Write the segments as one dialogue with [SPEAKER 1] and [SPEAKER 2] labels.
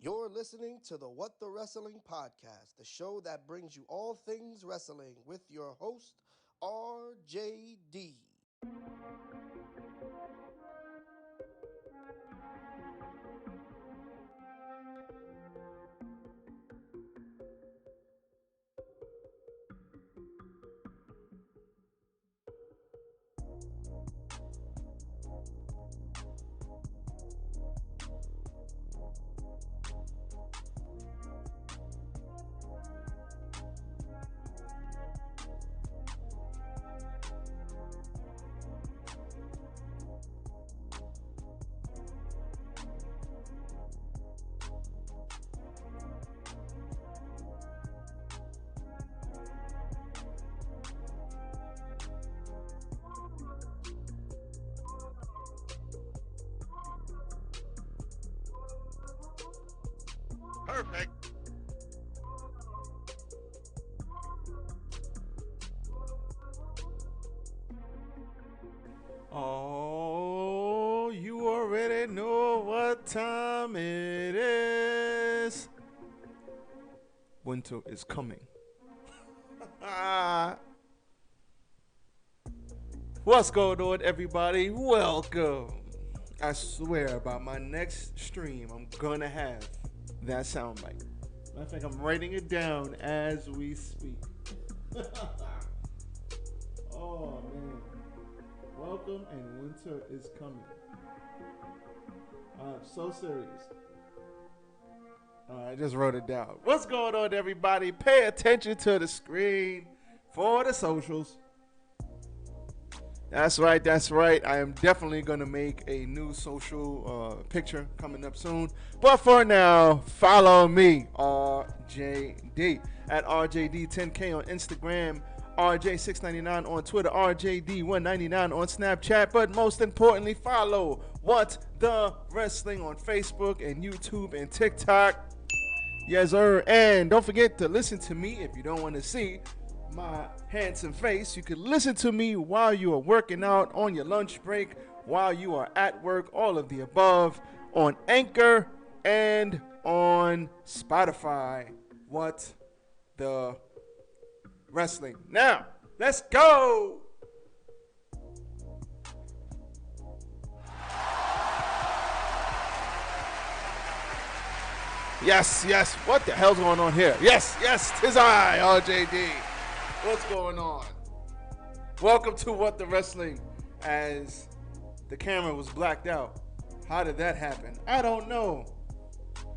[SPEAKER 1] You're listening to the What the Wrestling Podcast, the show that brings you all things wrestling with your host, RJD.
[SPEAKER 2] Perfect.
[SPEAKER 3] Oh, you already know what time it is. Winter is coming. What's going on, everybody? Welcome. I swear, by my next stream, I'm gonna have that soundbite. I think I'm writing it down as we speak. Oh man. Welcome, and winter is coming. I'm so serious. I just wrote it down. What's going on, everybody? Pay attention to the screen for the socials. That's right, that's right. I am definitely going to make a new social picture coming up soon. But for now, follow me, RJD, at RJD10K on Instagram, RJ699 on Twitter, RJD199 on Snapchat. But most importantly, follow What the Wrestling on Facebook and YouTube and TikTok. Yes, sir. And don't forget to listen to me if you don't want to see my handsome face. You can listen to me while you are working out, on your lunch break, while you are at work, all of the above, on Anchor and on Spotify. What the Wrestling. Now, let's go. Yes, yes. What the hell's going on here? Yes, yes. 'Tis I, RJD. What's going on? Welcome to What the Wrestling. As the camera was blacked out. How did that happen? I don't know.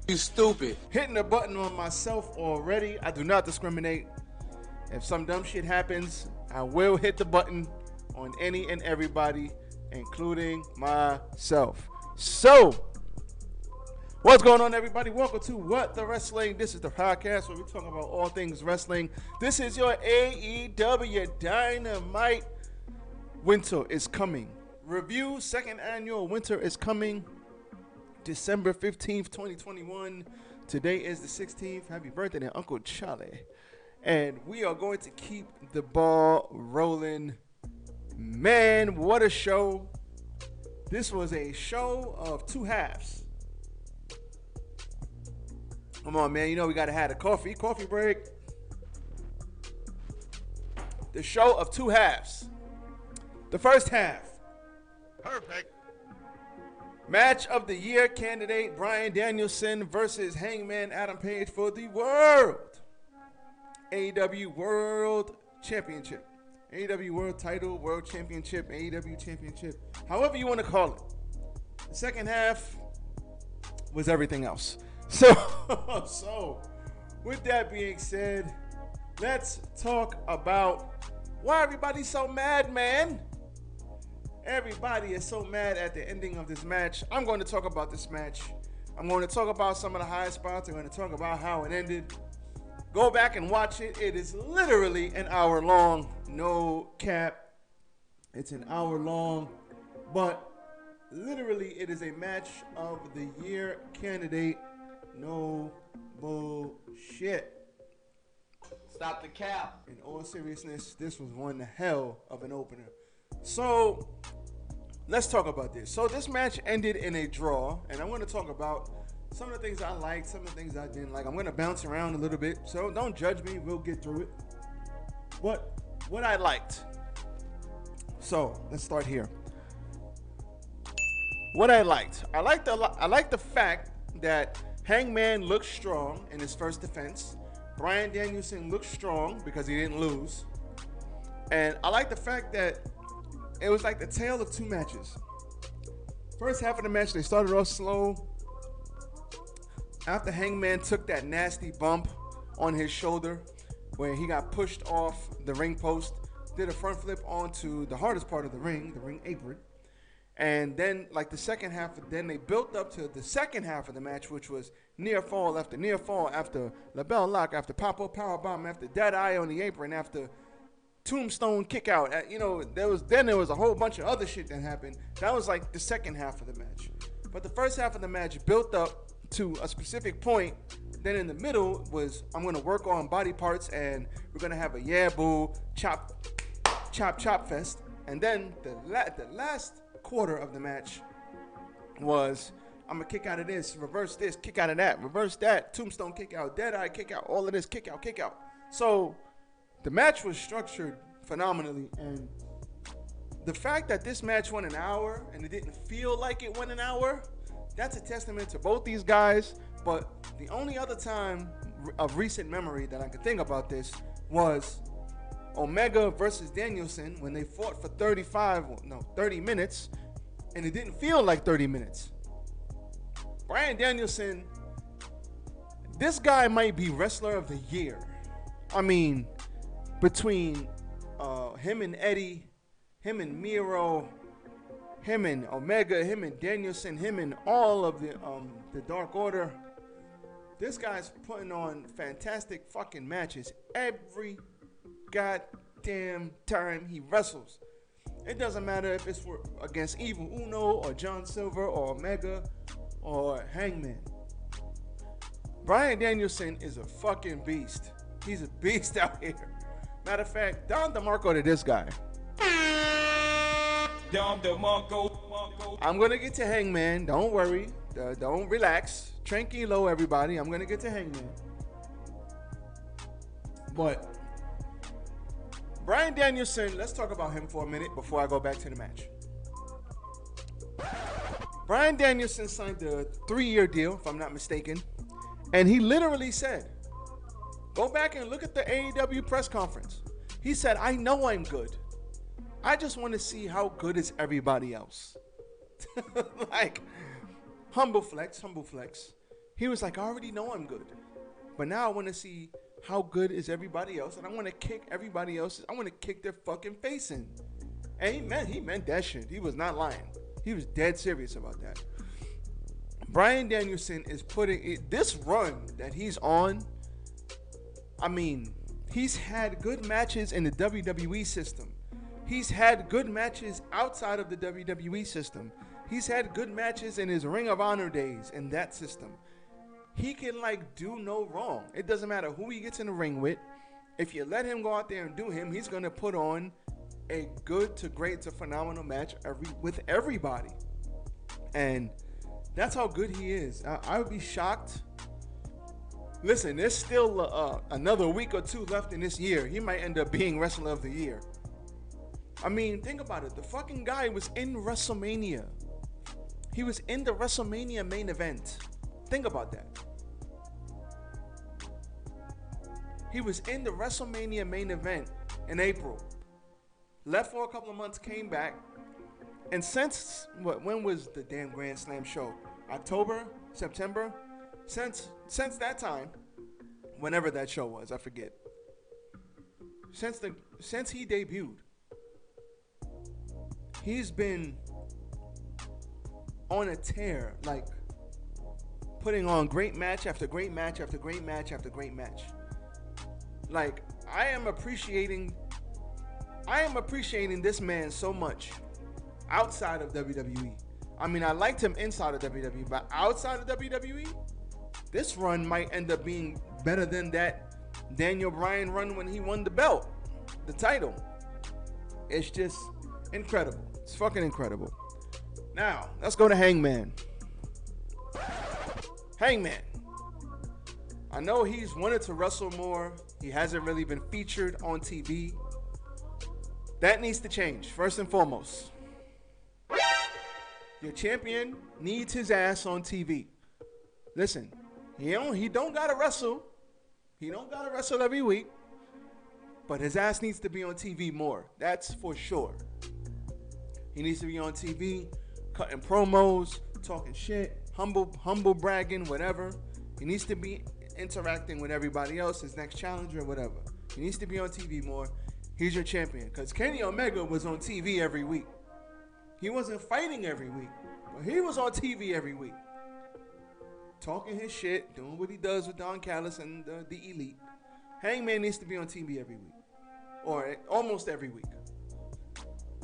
[SPEAKER 4] You stupid.
[SPEAKER 3] Hitting the button on myself already. I do not discriminate. If some dumb shit happens, I will hit the button on any and everybody, including myself. So, what's going on, everybody? Welcome to What the Wrestling. This is the podcast where we talk about all things wrestling. This is your AEW Dynamite. Winter is coming. Review, second annual Winter is coming. December 15th, 2021. Today is the 16th. Happy birthday to Uncle Charlie. And we are going to keep the ball rolling. Man, what a show. This was a show of two halves. Come on, man. You know we got to have a coffee break. The show of two halves. The first half.
[SPEAKER 2] Perfect.
[SPEAKER 3] Match of the year candidate Bryan Danielson versus Hangman Adam Page for the world AEW World Championship. AEW World Title, World Championship, AEW Championship, however you want to call it. The second half was everything else. So, with that being said, let's talk about why everybody's so mad, man. Everybody is so mad at the ending of this match. I'm going to talk about this match. I'm going to talk about some of the high spots. I'm going to talk about how it ended. Go back and watch it. It is literally an hour long. No cap. It's an hour long. But literally, it is a match of the year candidate. No bullshit.
[SPEAKER 4] Stop the cap.
[SPEAKER 3] In all seriousness, this was one hell of an opener. So, let's talk about this. So, this match ended in a draw. And I want to talk about Some of the things I liked, some of the things I didn't like. I'm gonna bounce around a little bit, so don't judge me. We'll get through it. What I liked. So let's start here. What I liked. I liked the fact that Hangman looked strong in his first defense. Bryan Danielson looked strong because he didn't lose. And I like the fact that it was like the tale of two matches. First half of the match, they started off slow. After Hangman took that nasty bump on his shoulder where he got pushed off the ring post, did a front flip onto the hardest part of the ring apron. And then, like the second half, then they built up to the second half of the match, which was near fall after label lock, after pop-up powerbomb, after dead eye on the apron, after tombstone kick out. There was a whole bunch of other shit that happened. That was like the second half of the match. But the first half of the match built up to a specific point. Then in the middle was, I'm going to work on body parts and we're going to have a yeah boo chop fest. And then the last quarter of the match was, I'm going to kick out of this, reverse this, kick out of that, reverse that, tombstone kick out, dead eye kick out, all of this, kick out. So the match was structured phenomenally. And the fact that this match went an hour and it didn't feel like it went an hour, that's a testament to both these guys. But the only other time of recent memory that I could think about this was Omega versus Danielson when they fought for 30 minutes, and it didn't feel like 30 minutes. Bryan Danielson, this guy might be Wrestler of the Year. I mean, between him and Eddie, him and Miro, him and Omega, him and Danielson, him and all of the Dark Order, this guy's putting on fantastic fucking matches every goddamn time he wrestles. It doesn't matter if it's against Evil Uno or John Silver or Omega or Hangman. Bryan Danielson is a fucking beast. He's a beast out here. Matter of fact, Don DeMarco to this guy. I'm gonna get to Hangman. Don't worry. Don't relax. Tranquilo, everybody. I'm gonna get to Hangman. But Bryan Danielson, let's talk about him for a minute before I go back to the match. Bryan Danielson signed a 3-year deal, if I'm not mistaken. And he literally said, go back and look at the AEW press conference. He said, I know I'm good. I just want to see how good is everybody else. Like, humble flex. He was like, I already know I'm good. But now I want to see how good is everybody else. And I want to kick everybody else. I want to kick their fucking face in. And he meant that shit. He was not lying. He was dead serious about that. Bryan Danielson is putting this run that he's on. I mean, he's had good matches in the WWE system. He's had good matches outside of the WWE system. He's had good matches in his Ring of Honor days in that system. He can do no wrong. It doesn't matter who he gets in the ring with. If you let him go out there and do him, he's going to put on a good to great to phenomenal match with everybody. And that's how good he is. I would be shocked. Listen, there's still another week or two left in this year. He might end up being Wrestler of the Year. I mean, think about it. The fucking guy was in WrestleMania. He was in the WrestleMania main event. Think about that. He was in the WrestleMania main event in April. Left for a couple of months, came back. And since, when was the damn Grand Slam show? October? September? Since that time, whenever that show was, I forget. Since he debuted, he's been on a tear, putting on great match after great match after great match after great match. I am appreciating this man so much outside of WWE. I mean, I liked him inside of WWE, but outside of WWE, this run might end up being better than that Daniel Bryan run when he won the belt, the title. It's just incredible. It's fucking incredible. Now, let's go to Hangman. Hangman. I know he's wanted to wrestle more. He hasn't really been featured on TV. That needs to change, first and foremost. Your champion needs his ass on TV. Listen, he don't gotta wrestle. He don't gotta wrestle every week. But his ass needs to be on TV more. That's for sure. He needs to be on TV, cutting promos, talking shit, humble bragging, whatever. He needs to be interacting with everybody else, his next challenger, whatever. He needs to be on TV more. He's your champion. Because Kenny Omega was on TV every week. He wasn't fighting every week, but he was on TV every week. Talking his shit, doing what he does with Don Callis and the Elite. Hangman needs to be on TV every week. Or almost every week.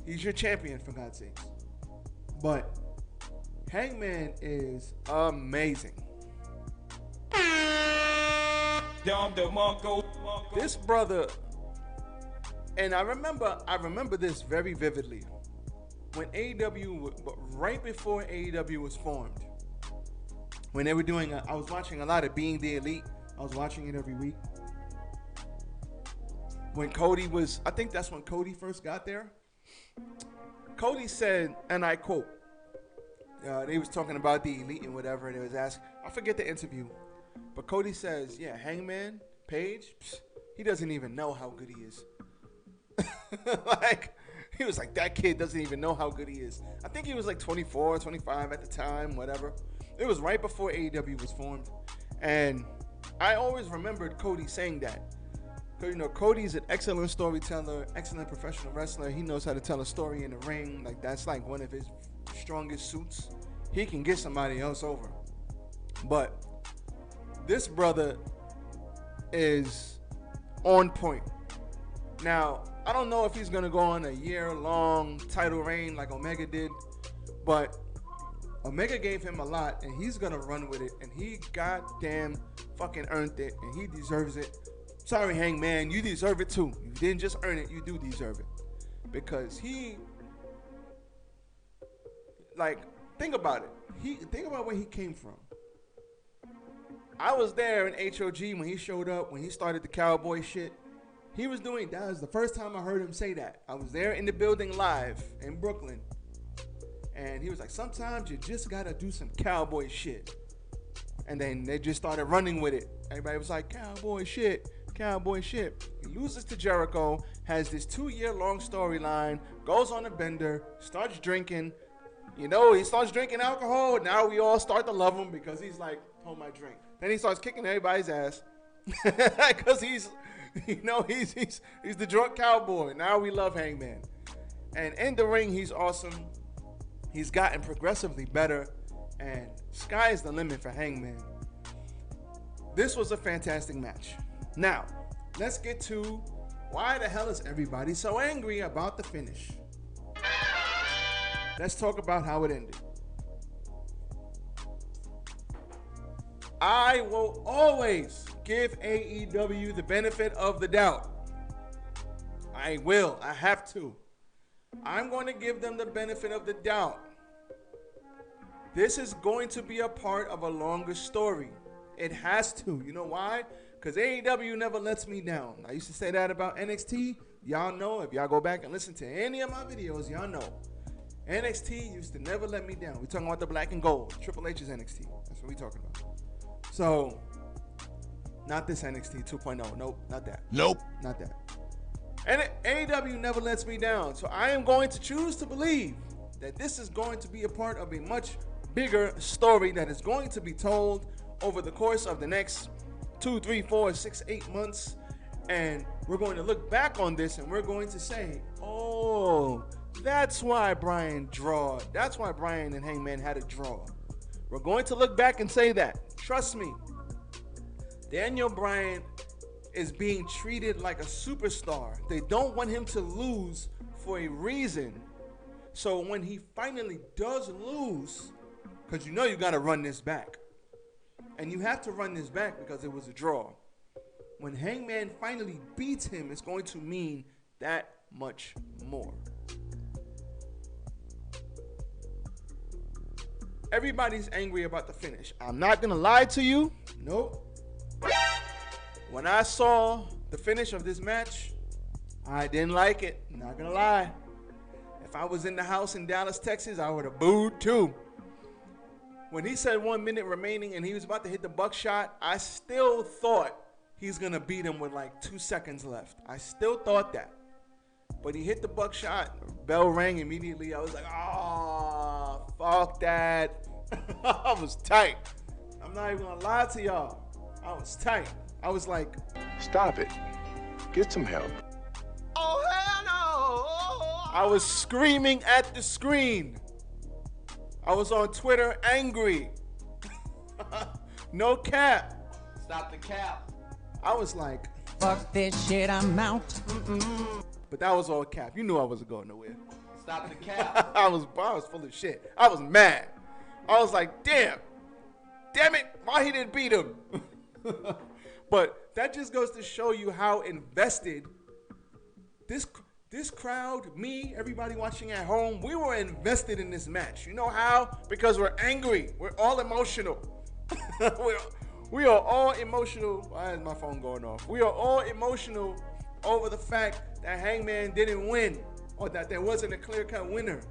[SPEAKER 3] He's your champion, for God's sakes. But Hangman is amazing. This brother, and I remember this very vividly. When AEW, right before AEW was formed, when they were doing, I was watching a lot of Being the Elite. I was watching it every week. When Cody was, I think that's when Cody first got there. Cody said, and I quote, they was talking about the Elite and whatever, and they was asked, I forget the interview, but Cody says, yeah, Hangman Page, he doesn't even know how good he is. Like, he was like, that kid doesn't even know how good he is. I think he was like 24, 25 at the time, whatever. It was right before AEW was formed. And I always remembered Cody saying that. Because, you know, Cody's an excellent storyteller, excellent professional wrestler. He knows how to tell a story in the ring. Like, that's like one of his strongest suits. He can get somebody else over. But this brother is on point. Now, I don't know if he's going to go on a year-long title reign like Omega did, but Omega gave him a lot, and he's going to run with it, and he goddamn fucking earned it, and he deserves it. Sorry, Hangman, you deserve it too. You didn't just earn it, you do deserve it. Because he, like, think about it. Think about where he came from. I was there in HOG when he showed up, when he started the cowboy shit. He was doing, that was the first time I heard him say that. I was there in the building live in Brooklyn. And he was like, sometimes you just gotta do some cowboy shit. And then they just started running with it. Everybody was like, cowboy shit, cowboy shit. He loses to Jericho, has this 2-year-long storyline, goes on a bender, starts drinking. You know, he starts drinking alcohol. Now we all start to love him because he's like, hold my drink. Then he starts kicking everybody's ass because he's, you know, he's the drunk cowboy. Now we love Hangman. And in the ring, he's awesome. He's gotten progressively better. And sky is the limit for Hangman. This was a fantastic match. Now, let's get to why the hell is everybody so angry about the finish? Let's talk about how it ended. I will always give AEW the benefit of the doubt. I will. I have to. I'm going to give them the benefit of the doubt. This is going to be a part of a longer story. It has to. You know why? Because AEW never lets me down. I used to say that about NXT. Y'all know. If y'all go back and listen to any of my videos, y'all know. NXT used to never let me down. We're talking about the black and gold. Triple H's NXT. That's what we're talking about. So, not this NXT 2.0. Nope, not that.
[SPEAKER 2] Nope.
[SPEAKER 3] Not that. And AEW never lets me down. So I am going to choose to believe that this is going to be a part of a much bigger story that is going to be told over the course of the next 2, 3, 4, 6, 8 months. And we're going to look back on this and we're going to say, oh, that's why Bryan draw. That's why Bryan and Hangman had a draw. We're going to look back and say that. Trust me. Daniel Bryan is being treated like a superstar. They don't want him to lose for a reason. So when he finally does lose, because you know you got to run this back. And you have to run this back because it was a draw. When Hangman finally beats him, it's going to mean that much more. everybody's angry about the finish. I'm not going to lie to you. Nope. When I saw the finish of this match, I didn't like it. Not going to lie. If I was in the house in Dallas, Texas, I would have booed too. When he said 1 minute remaining and he was about to hit the buckshot, I still thought he's going to beat him with like 2 seconds left. I still thought that. But he hit the buckshot. Bell rang immediately. I was like, oh, fuck that. I was tight. I'm not even going to lie to y'all. I was tight. I was like,
[SPEAKER 2] Stop it. Get some help.
[SPEAKER 1] Oh, hell no!
[SPEAKER 3] I was screaming at the screen. I was on Twitter angry. No cap.
[SPEAKER 4] Stop the cap.
[SPEAKER 3] I was like,
[SPEAKER 5] fuck this shit, I'm out.
[SPEAKER 3] but that was all cap. You knew I wasn't going nowhere.
[SPEAKER 4] Stop the cap.
[SPEAKER 3] I was full of shit. I was mad. I was like, damn it, why he didn't beat him? But that just goes to show you how invested this crowd, me, everybody watching at home, we were invested in this match. You know how? Because we're angry. We're all emotional. we are all emotional. Why is my phone going off? We are all emotional over the fact that Hangman didn't win, or that there wasn't a clear-cut winner.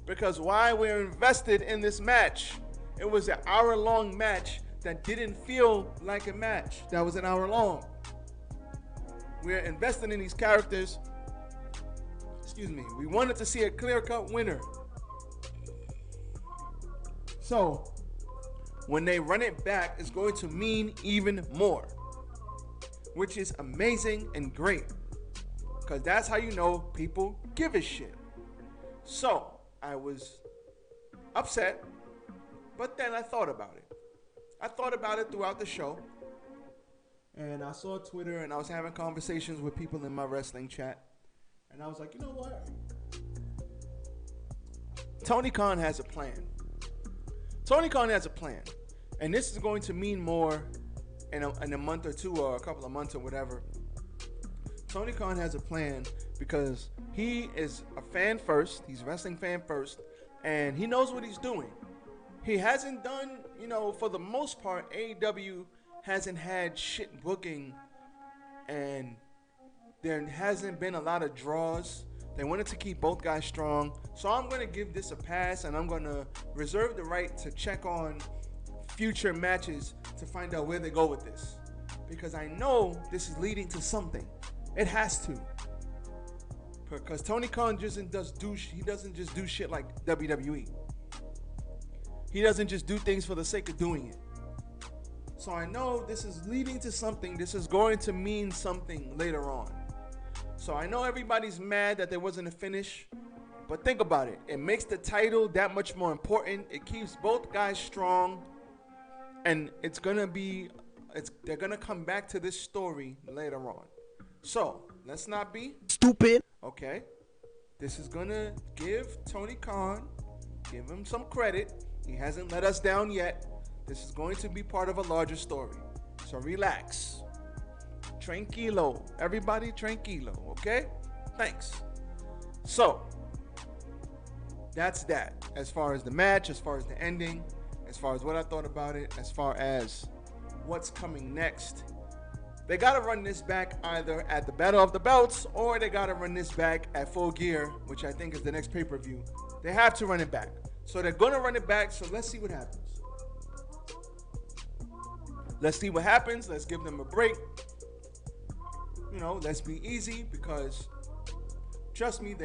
[SPEAKER 3] Because why we're invested in this match? It was an hour-long match that didn't feel like a match that was an hour long. We're invested in these characters. Excuse me. We wanted to see a clear-cut winner. So, when they run it back, it's going to mean even more, which is amazing and great, because that's how you know people give a shit. So, I was upset, but then I thought about it. I thought about it throughout the show, and I saw Twitter, and I was having conversations with people in my wrestling chat, and I was like, you know what? Tony Khan has a plan. Tony Khan has a plan, and this is going to mean more in a month or two, or a couple of months or whatever. Tony Khan has a plan because he is a fan first. He's a wrestling fan first, and he knows what he's doing. He hasn't done, for the most part, AEW hasn't had shit booking, and there hasn't been a lot of draws. They wanted to keep both guys strong. So I'm going to give this a pass, and I'm going to reserve the right to check on future matches to find out where they go with this. Because I know this is leading to something. It has to. Because Tony Khan he doesn't just do shit like WWE. He doesn't just do things for the sake of doing it. So I know this is leading to something. This is going to mean something later on. So I know everybody's mad that there wasn't a finish, but think about it. It makes the title that much more important. It keeps both guys strong, and they're gonna come back to this story later on. So let's not be
[SPEAKER 1] Stupid.
[SPEAKER 3] okay. This is gonna give Tony Khan, give him some credit. He hasn't let us down yet. This is going to be part of a larger story. So relax. Tranquilo. Everybody tranquilo, okay? Thanks. So, that's that. As far as the match, as far as the ending, as far as what I thought about it, as far as what's coming next. They got to run this back either at the Battle of the Belts, or they got to run this back at Full Gear, which I think is the next pay-per-view. They have to run it back. So they're going to run it back, so let's see what happens. Let's see what happens. Let's give them a break. Let's be easy, because trust me,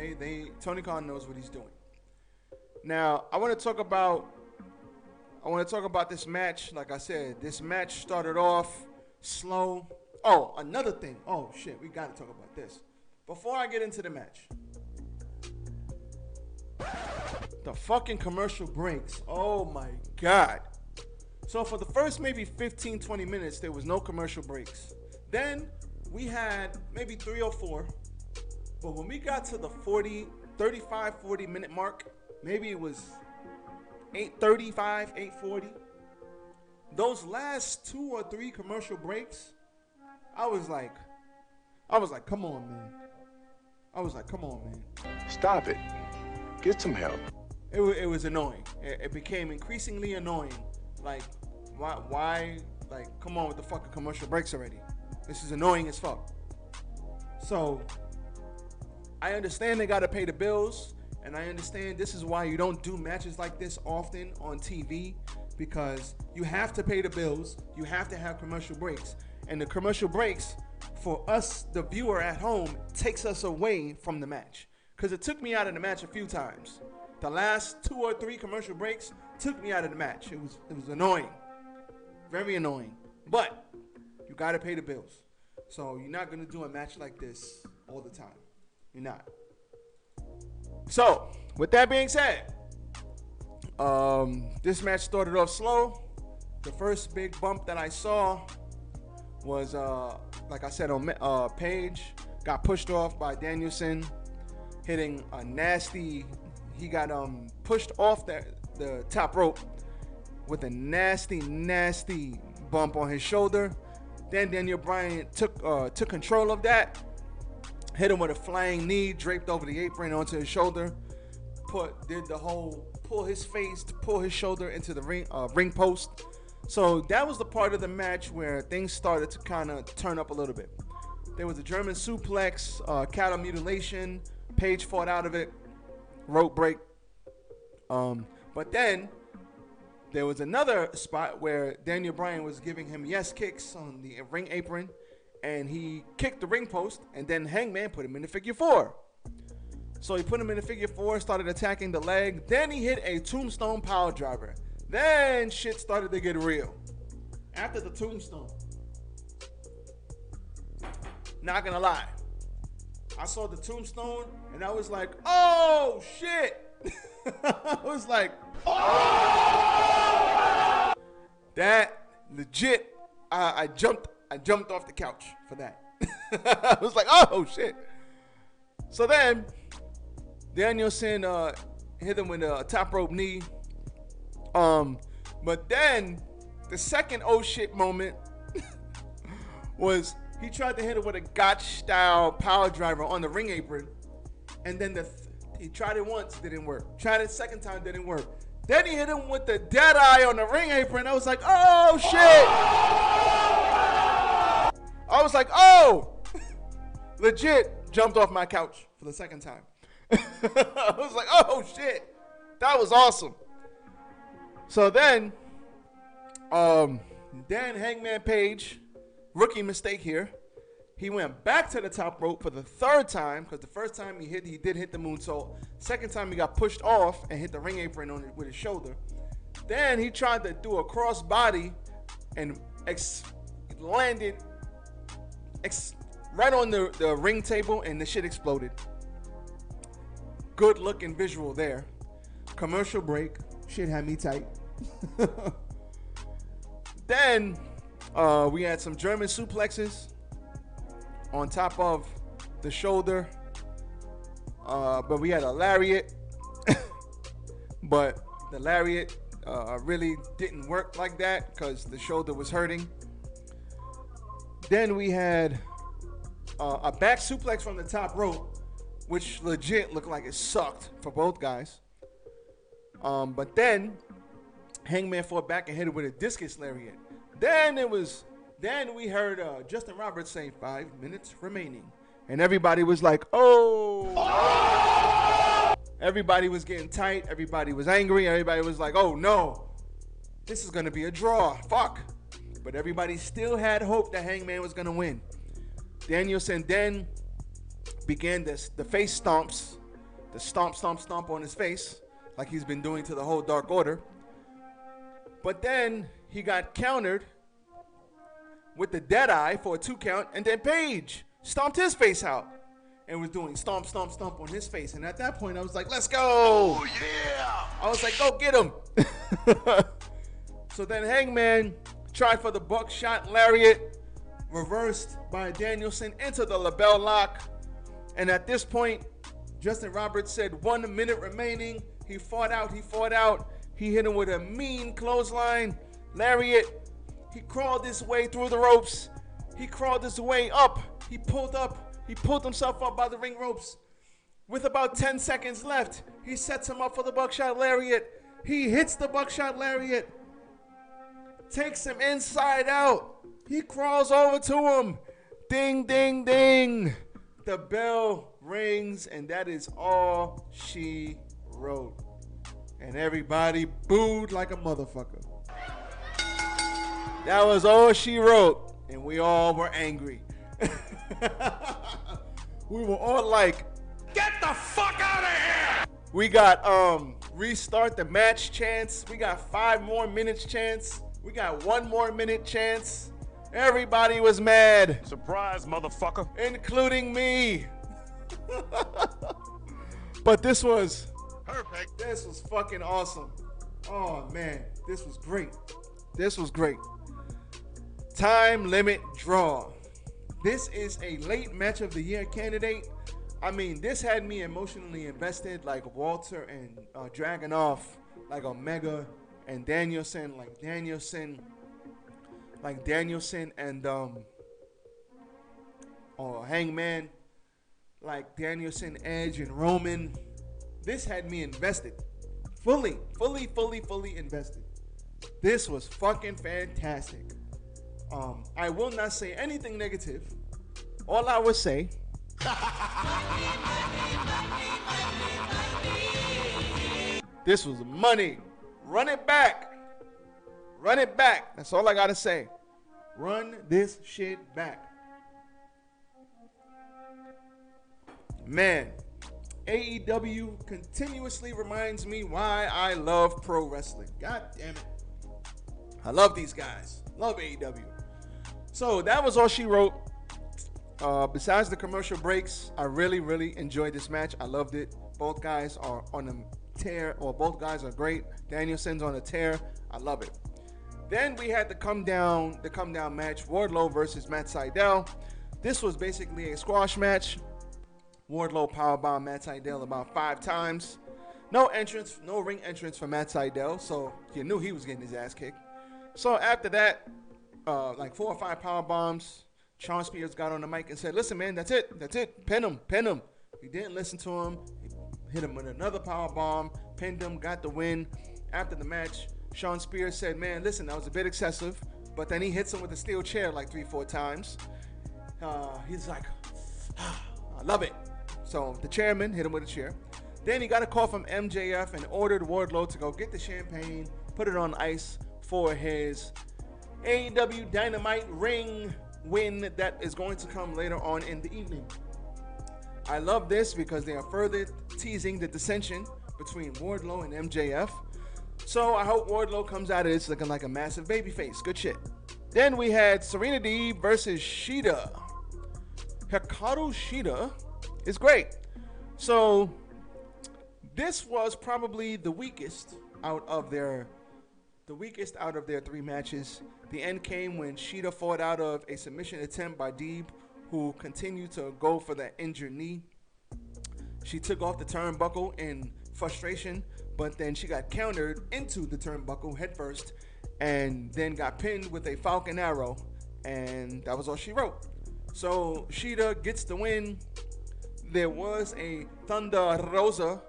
[SPEAKER 3] Tony Khan knows what he's doing. Now, I want to talk about this match. Like I said, this match started off slow. Oh, another thing. Oh shit, we got to talk about this before I get into the match. The fucking commercial breaks. Oh my god. So for the first maybe 15, 20 minutes, there was no commercial breaks. Then we had maybe 3 or 4. But when we got to the 35, 40 minute mark, maybe it was 8:35, 8:40. Those last 2 or 3 commercial breaks, I was like, come on, man. I was like, come on, man.
[SPEAKER 2] Stop it. Get some help.
[SPEAKER 3] It was annoying. It became increasingly annoying. Like, why? Like, come on with the fucking commercial breaks already. This is annoying as fuck. So, I understand they gotta pay the bills, and I understand this is why you don't do matches like this often on TV, because you have to pay the bills, you have to have commercial breaks, and the commercial breaks for us, the viewer at home, takes us away from the match, because it took me out of the match a few times. The last 2 or 3 commercial breaks took me out of the match. It was annoying, very annoying, but you gotta pay the bills. So you're not gonna do a match like this all the time. You're not. So, with that being said, this match started off slow. The first big bump that I saw was, like I said, on Page. Got pushed off by Danielson, hitting a nasty. He got pushed off the top rope with a nasty bump on his shoulder. Then Daniel Bryan took control of that. Hit him with a flying knee, draped over the apron onto his shoulder. Did the whole pull his shoulder into the ring post. So that was the part of the match where things started to kind of turn up a little bit. There was a German suplex, cattle mutilation. Page fought out of it, rope break. But then there was another spot where Daniel Bryan was giving him yes kicks on the ring apron, and he kicked the ring post, and then Hangman put him in the figure 4. So he put him in the figure 4, started attacking the leg. Then he hit a tombstone power driver. Then shit started to get real. After the tombstone, not gonna lie, I saw the tombstone and I was like, oh shit. I was like, oh! That legit, I jumped off the couch for that. I was like, oh shit. So then Danielson hit him with a top rope knee. But then the second oh shit moment was he tried to hit him with a gotch style power driver on the ring apron, and then he tried it once, didn't work. Tried it second time, didn't work. Then he hit him with the dead eye on the ring apron. I was like, oh shit. I was like, oh, legit jumped off my couch for the second time. I was like, oh shit, that was awesome. So then Hangman Page, rookie mistake here. He went back to the top rope for the third time, because the first time he did hit the moonsault. Second time he got pushed off and hit the ring apron with his shoulder. Then he tried to do a cross body and landed right on the ring table, and the shit exploded. Good looking visual there. Commercial break. Shit had me tight. Then we had some German suplexes on top of the shoulder, but we had a lariat. But the lariat really didn't work like that because the shoulder was hurting. Then we had a back suplex from the top rope, which legit looked like it sucked for both guys. But then Hangman fought back and hit it with a discus lariat. Then we heard Justin Roberts say 5 minutes remaining. And everybody was like, oh! Everybody was getting tight. Everybody was angry. Everybody was like, oh no, this is going to be a draw. Fuck. But everybody still had hope that Hangman was going to win. Danielson then began the face stomps, the stomp on his face, like he's been doing to the whole Dark Order. But then he got countered with the dead eye for a 2 count, and then Page stomped his face out and was doing stomp on his face. And at that point, I was like, let's go. Oh, yeah. I was like, go get him. So then Hangman tried for the buckshot lariat, reversed by Danielson into the label lock. And at this point, Justin Roberts said 1 minute remaining. He fought out. He hit him with a mean clothesline, lariat. He crawled his way through the ropes. He crawled his way up. He pulled himself up by the ring ropes With about 10 seconds left, he sets him up for the buckshot lariat. He hits the buckshot lariat. Takes him inside out. He crawls over to him. Ding, ding, ding. The bell rings, and that is all she wrote. And everybody booed like a motherfucker. That was all she wrote, and we all were angry. We were all like, get the fuck out of here! We got restart the match chance. We got 5 more minutes chance. We got 1 more minute chance. Everybody was mad.
[SPEAKER 2] Surprise, motherfucker.
[SPEAKER 3] Including me. But this was
[SPEAKER 2] Perfect.
[SPEAKER 3] This was fucking awesome. Oh man, this was great. This was great. Time limit draw. This is a late match of the year candidate. I mean, this had me emotionally invested, like Walter and Dragunov, like Omega and Danielson, like Danielson and Hangman, like Danielson, Edge, and Roman. This had me invested, fully invested. This was fucking fantastic. I will not say anything negative. All I would say. This was money. Run it back. Run it back. That's all I gotta say. Run this shit back. Man, AEW continuously reminds me why I love pro wrestling. God damn it. I love these guys. Love AEW. So that was all she wrote. Besides the commercial breaks, I really enjoyed this match. I loved it. Both guys are on a tear, or both guys are great. Danielson's on a tear. I love it. Then we had the come down match, Wardlow versus Matt Sydal. This was basically a squash match. Wardlow powerbombed Matt Sydal about 5 times. No ring entrance for Matt Sydal, so you knew he was getting his ass kicked. So after that, like 4 or 5 power bombs, Sean Spears got on the mic and said, listen, man, that's it. Pin him. He didn't listen to him. He hit him with another power bomb, pinned him, got the win. After the match, Sean Spears said, man, listen, that was a bit excessive. But then he hits him with a steel chair like 3-4 times. He's like, I love it. So the chairman hit him with a chair. Then he got a call from MJF and ordered Wardlow to go get the champagne, put it on ice for his AEW Dynamite ring win that is going to come later on in the evening. I love this because they are further teasing the dissension between Wardlow and MJF. So I hope Wardlow comes out of this looking like a massive babyface. Good shit. Then we had Serena Deeb versus Shida. Hikaru Shida is great. So this was probably the weakest out of their 3 matches. The end came when Shida fought out of a submission attempt by Deeb, who continued to go for the injured knee. She took off the turnbuckle in frustration, but then she got countered into the turnbuckle headfirst and then got pinned with a Falcon Arrow, and that was all she wrote. So Shida gets the win. There was a Thunder Rosa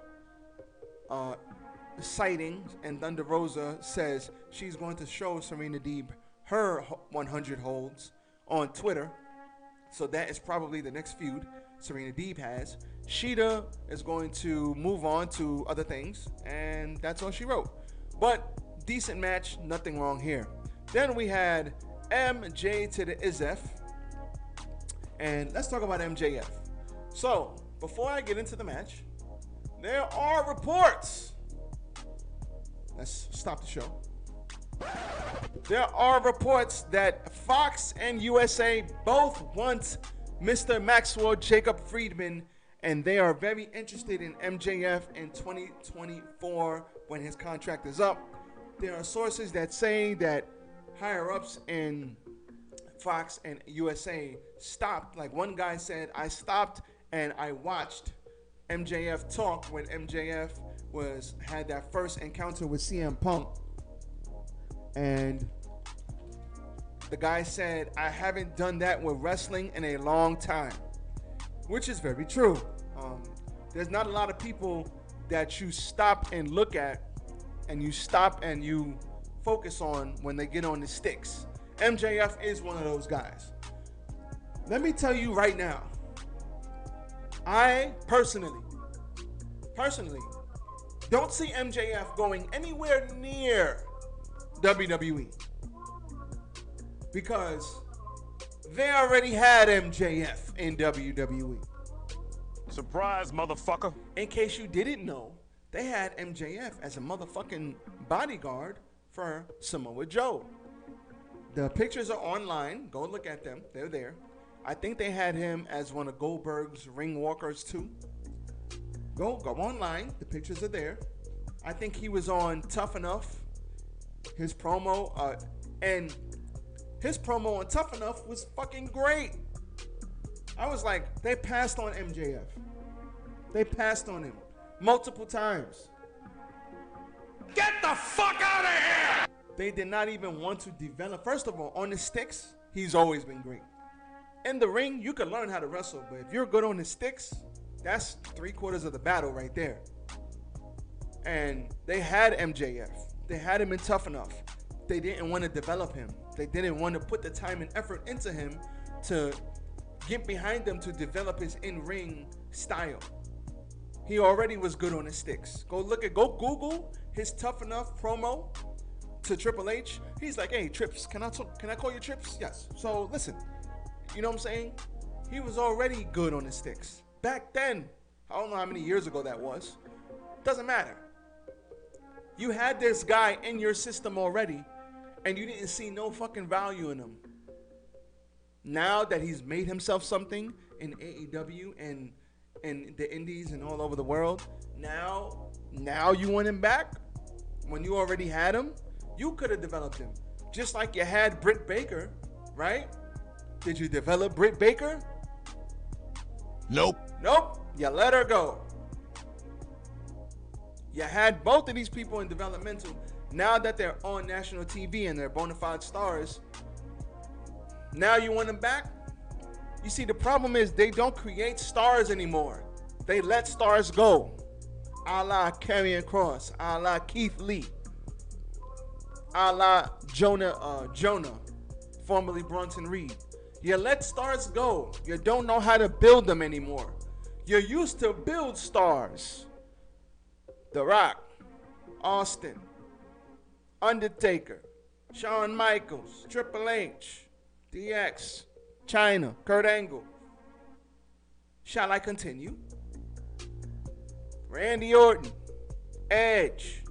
[SPEAKER 3] sighting, and Thunder Rosa says she's going to show Serena Deeb her 100 holds on Twitter. So that is probably the next feud Serena Deeb has. Shida is going to move on to other things, and that's all she wrote. But decent match, nothing wrong here. Then we had MJ to the IZF, and let's talk about MJF. So before I get into the match, there are reports. Let's stop the show. There are reports that Fox and USA both want Mr. Maxwell Jacob Friedman, and they are very interested in MJF in 2024 when his contract is up. There are sources that say that higher-ups in Fox and USA stopped. Like one guy said, I stopped and I watched MJF talk when MJF had that first encounter with CM Punk. And the guy said, I haven't done that with wrestling in a long time, which is very true. there's not a lot of people that you stop and look at and you stop and you focus on when they get on the sticks. MJF is one of those guys. Let me tell you right now, I personally don't see MJF going anywhere near WWE because they already had MJF in WWE.
[SPEAKER 2] Surprise, motherfucker.
[SPEAKER 3] In case you didn't know, they had MJF as a motherfucking bodyguard for Samoa Joe. The pictures are online. Go look at them. They're there. I think they had him as one of Goldberg's ring walkers too. Go online. The pictures are there. I think he was on Tough Enough. His promo on Tough Enough was fucking great. I was like, they passed on MJF. They passed on him multiple times.
[SPEAKER 2] Get the fuck out of here!
[SPEAKER 3] They did not even want to develop. First of all, on the sticks, he's always been great. In the ring, you can learn how to wrestle, but if you're good on the sticks, that's 3/4 of the battle right there. And they had MJF. They had him in Tough Enough. They didn't want to develop him. They didn't want to put the time and effort into him to get behind him to develop his in-ring style. He already was good on the sticks. Go Google his Tough Enough promo to Triple H. He's like, hey, Trips, can I call you Trips? Yes. So listen, you know what I'm saying? He was already good on the sticks. Back then, I don't know how many years ago that was. Doesn't matter. You had this guy in your system already, and you didn't see no fucking value in him. Now that he's made himself something in AEW and in the indies and all over the world, now you want him back? When you already had him, you could have developed him. Just like you had Britt Baker, right? Did you develop Britt Baker?
[SPEAKER 2] Nope.
[SPEAKER 3] You let her go. You had both of these people in developmental. Now that they're on national TV and they're bona fide stars, now you want them back? You see, the problem is they don't create stars anymore. They let stars go. A la Karrion Kross, a la Keith Lee, a la Jonah, formerly Bronson Reed. You let stars go. You don't know how to build them anymore. You used to build stars. The Rock, Austin, Undertaker, Shawn Michaels, Triple H, DX, China, Kurt Angle. Shall I continue? Randy Orton, Edge,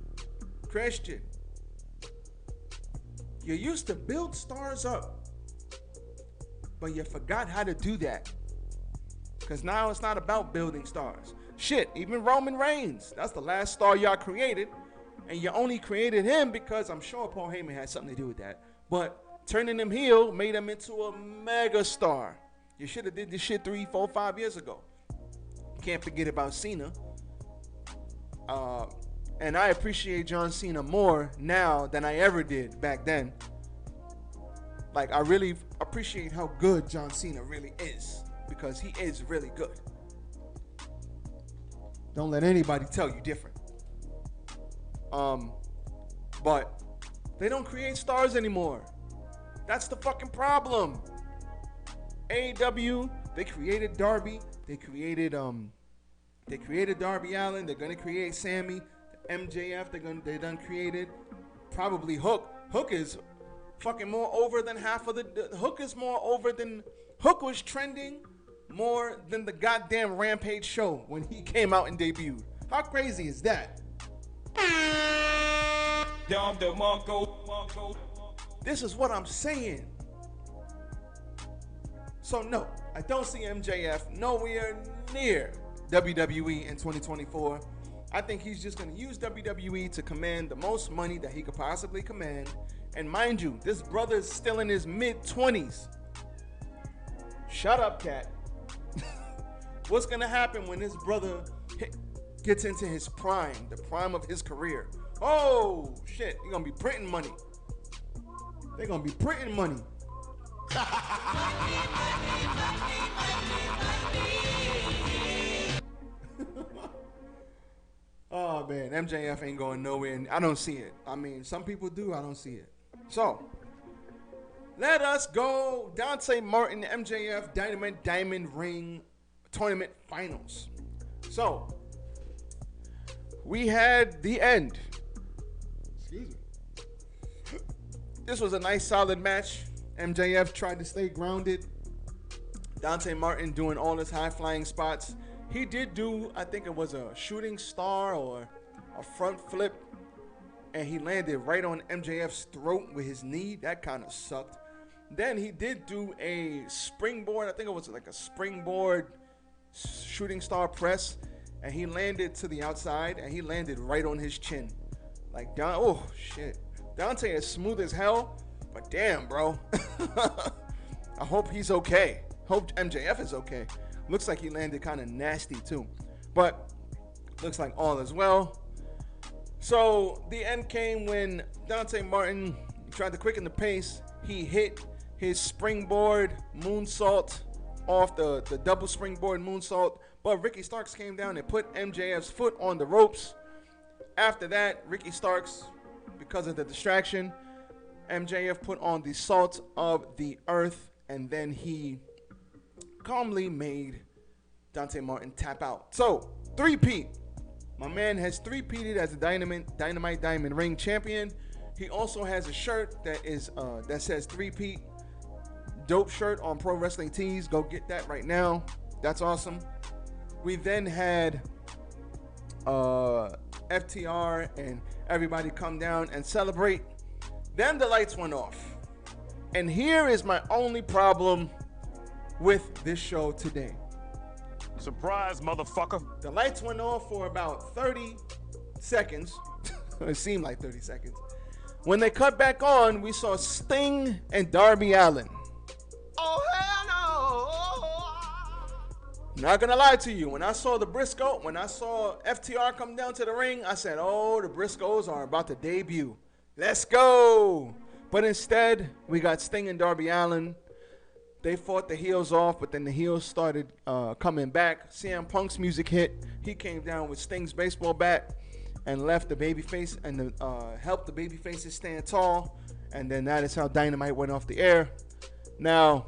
[SPEAKER 3] Christian. You used to build stars up, but you forgot how to do that. Because now it's not about building stars. Shit, even Roman Reigns, that's the last star y'all created, and you only created him because I'm sure Paul Heyman had something to do with that. But turning him heel made him into a mega star. You should have did this shit 3, 4, 5 years ago. Can't forget about Cena. And I appreciate John Cena more now than I ever did back then. Like, I really appreciate how good John Cena really is, because he is really good. Don't let anybody tell you different. But they don't create stars anymore. That's the fucking problem. AEW, they created Darby. They created Darby Allin. They're gonna create Sammy. MJF, they done created. Probably Hook. Hook is fucking more over than half of the Hook is more over than Hook was trending more than the goddamn Rampage show when he came out and debuted. How crazy is that? This is what I'm saying. So no, I don't see MJF nowhere near WWE in 2024. I think he's just going to use WWE to command the most money that he could possibly command. And mind you, this brother's still in his mid-20s. Shut up, cat. What's going to happen when this brother gets into his prime, the prime of his career? Oh, shit. He's going to be printing money. They're going to be printing money. Oh, man, MJF ain't going nowhere. And I don't see it. I mean, some people do. I don't see it. So, let us go. Dante Martin, MJF, Dynamite Diamond Ring Tournament Finals. So, we had the end. Excuse me. This was a nice, solid match. MJF tried to stay grounded. Dante Martin doing all his high-flying spots. He did do, I think it was a shooting star or a front flip, and he landed right on MJF's throat with his knee. That kind of sucked. Then he did do a springboard. I think it was like a springboard shooting star press, and he landed to the outside, and he landed right on his chin. Like, oh, shit. Dante is smooth as hell, but damn, bro. I hope he's okay. Hope MJF is okay. Looks like he landed kind of nasty too, but looks like all is well. So the end came when Dante Martin tried to quicken the pace. He hit his springboard moonsault off the double springboard moonsault, but Ricky Starks came down and put MJF's foot on the ropes. After that, Ricky Starks, because of the distraction, MJF put on the salt of the earth, and then he calmly made Dante Martin tap out. So, three-peat. My man has three-peated as a Dynamite Diamond Ring champion. He also has a shirt that is that says three-peat. Dope shirt on Pro Wrestling Tees. Go get that right now. That's awesome. We then had FTR and everybody come down and celebrate. Then the lights went off. And here is my only problem with this show today.
[SPEAKER 2] Surprise, motherfucker.
[SPEAKER 3] The lights went off for about 30 seconds. It seemed like 30 seconds. When they cut back on, we saw Sting and Darby Allin.
[SPEAKER 1] Oh, hell no.
[SPEAKER 3] Not gonna lie to you, when I saw FTR come down to the ring, I said, oh, the Briscoes are about to debut. Let's go. But instead, we got Sting and Darby Allin. They fought the heels off, but then the heels started coming back. CM Punk's music hit. He came down with Sting's baseball bat and left the babyface and helped the babyfaces stand tall. And then that is how Dynamite went off the air. Now,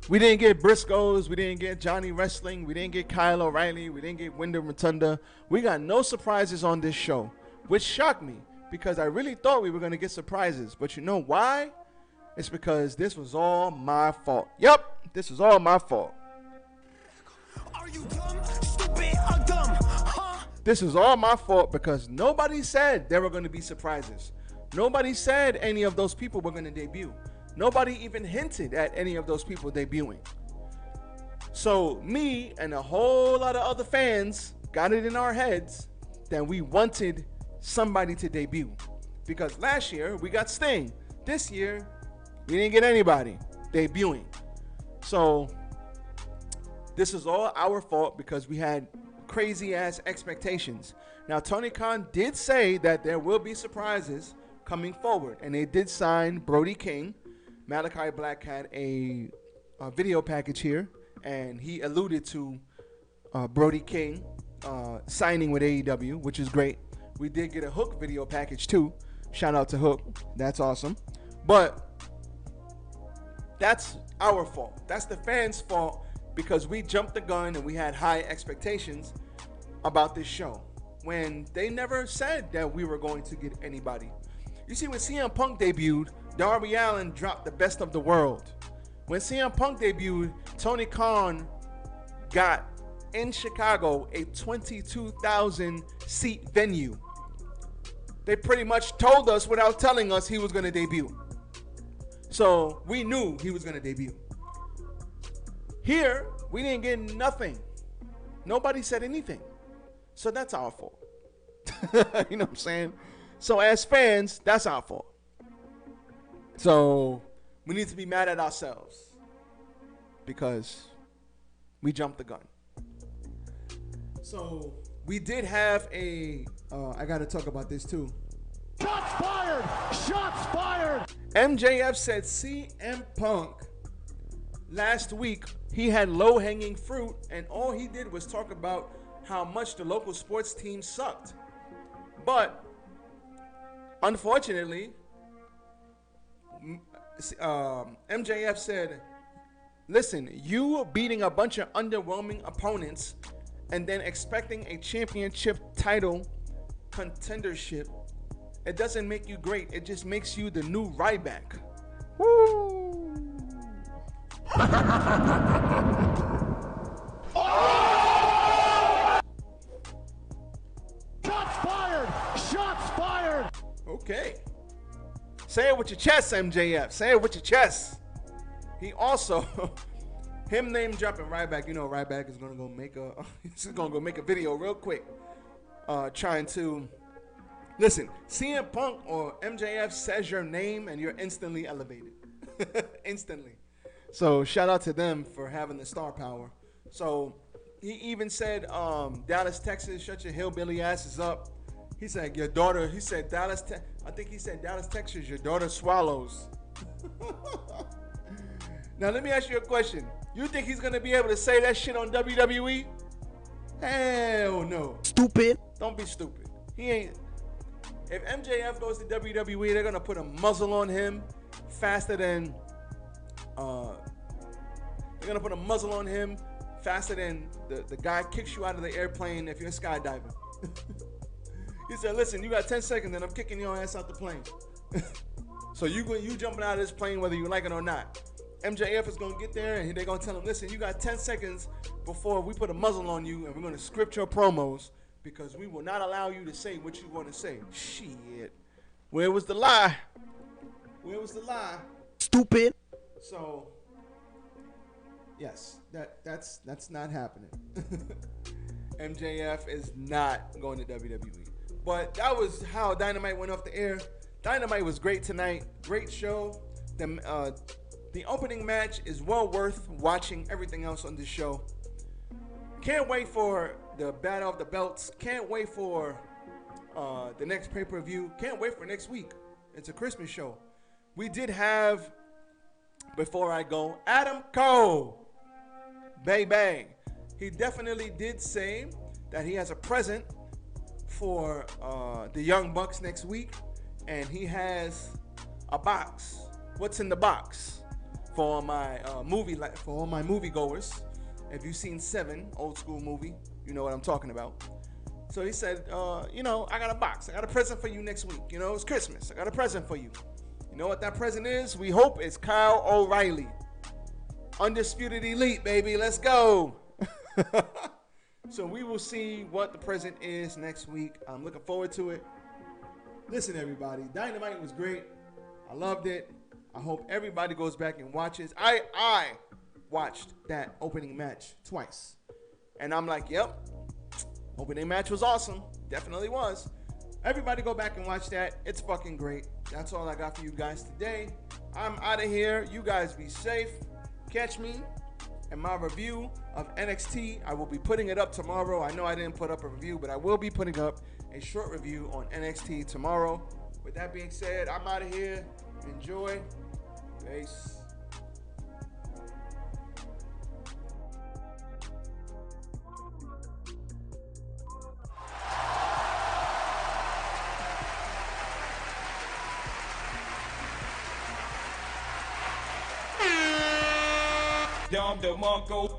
[SPEAKER 3] we didn't get Briscoes. We didn't get Johnny Wrestling. We didn't get Kyle O'Reilly. We didn't get Wyndham Rotunda. We got no surprises on this show, which shocked me because I really thought we were going to get surprises. But you know why? It's because this was all my fault. Yep, this was all my fault.
[SPEAKER 2] Are you dumb, stupid, or dumb? Huh?
[SPEAKER 3] This is all my fault because nobody said there were going to be surprises. Nobody said any of those people were going to debut. Nobody even hinted at any of those people debuting. So me and a whole lot of other fans got it in our heads that we wanted somebody to debut. Because last year we got Sting. This year we didn't get anybody debuting. So this is all our fault because we had crazy ass expectations. Now Tony Khan did say that there will be surprises coming forward, and they did sign Brody King. Malachi Black had a video package here, and he alluded to Brody King signing with AEW, which is great. We did get a Hook video package too. Shout out to Hook. That's awesome. But that's our fault. That's the fans' fault because we jumped the gun and we had high expectations about this show when they never said that we were going to get anybody. You see, when CM Punk debuted, Darby Allin dropped the best of the world. When CM Punk debuted, Tony Khan got in Chicago a 22,000 seat venue. They pretty much told us without telling us he was going to debut. So we knew he was going to debut. Here, we didn't get nothing. Nobody said anything. So that's our fault. You know what I'm saying? So as fans, that's our fault. So we need to be mad at ourselves because we jumped the gun. So we did have a, I got to talk about this too.
[SPEAKER 2] Shots fired! Shots fired!
[SPEAKER 3] MJF said CM Punk last week, he had low-hanging fruit, and all he did was talk about how much the local sports team sucked. But unfortunately, MJF said, listen, you beating a bunch of underwhelming opponents and then expecting a championship title contendership, it doesn't make you great. It just makes you the new Ryback. Woo!
[SPEAKER 2] Shots fired! Shots fired!
[SPEAKER 3] Okay. Say it with your chest, MJF. Say it with your chest. He also, him name dropping Ryback. You know, Ryback is gonna go make a video real quick, trying to listen. CM Punk or MJF says your name and you're instantly elevated, instantly. So shout out to them for having the star power. So he even said, Dallas, Texas, shut your hillbilly asses up. He said, your daughter, he said, Dallas, I think he said, Dallas, Texas, your daughter swallows. Now, let me ask you a question. You think he's going to be able to say that shit on WWE? Hell no.
[SPEAKER 1] Stupid.
[SPEAKER 3] Don't be stupid. He ain't. If MJF goes to WWE, they're going to put a muzzle on him faster than, the guy kicks you out of the airplane if you're skydiving. He said, listen, you got 10 seconds and I'm kicking your ass out the plane. So you jumping out of this plane whether you like it or not. MJF is going to get there and they're going to tell him, listen, you got 10 seconds before we put a muzzle on you and we're going to script your promos because we will not allow you to say what you want to say. Shit. Where was the lie? Where was the lie?
[SPEAKER 1] Stupid.
[SPEAKER 3] So, yes, that's not happening. MJF is not going to WWE. But that was how Dynamite went off the air. Dynamite was great tonight. Great show. The opening match is well worth watching everything else on this show. Can't wait for the Battle of the Belts. Can't wait for the next pay-per-view. Can't wait for next week. It's a Christmas show. We did have, before I go, Adam Cole. Baby. He definitely did say that he has a present for the Young Bucks next week. And he has a box. What's in the box? For all my moviegoers, if you've seen Seven, old school movie, you know what I'm talking about. So he said, I got a box. I got a present for you next week. You know, it's Christmas. I got a present for you. You know what that present is? We hope it's Kyle O'Reilly. Undisputed Elite, baby. Let's go. So we will see what the present is next week. I'm looking forward to it. Listen, everybody. Dynamite was great. I loved it. I hope everybody goes back and watches. I watched that opening match twice. And I'm like, yep, opening match was awesome. Definitely was. Everybody go back and watch that. It's fucking great. That's all I got for you guys today. I'm out of here. You guys be safe. Catch me in my review of NXT. I will be putting it up tomorrow. I know I didn't put up a review, but I will be putting up a short review on NXT tomorrow. With that being said, I'm out of here. Enjoy. Peace.
[SPEAKER 2] Dom DeMarco.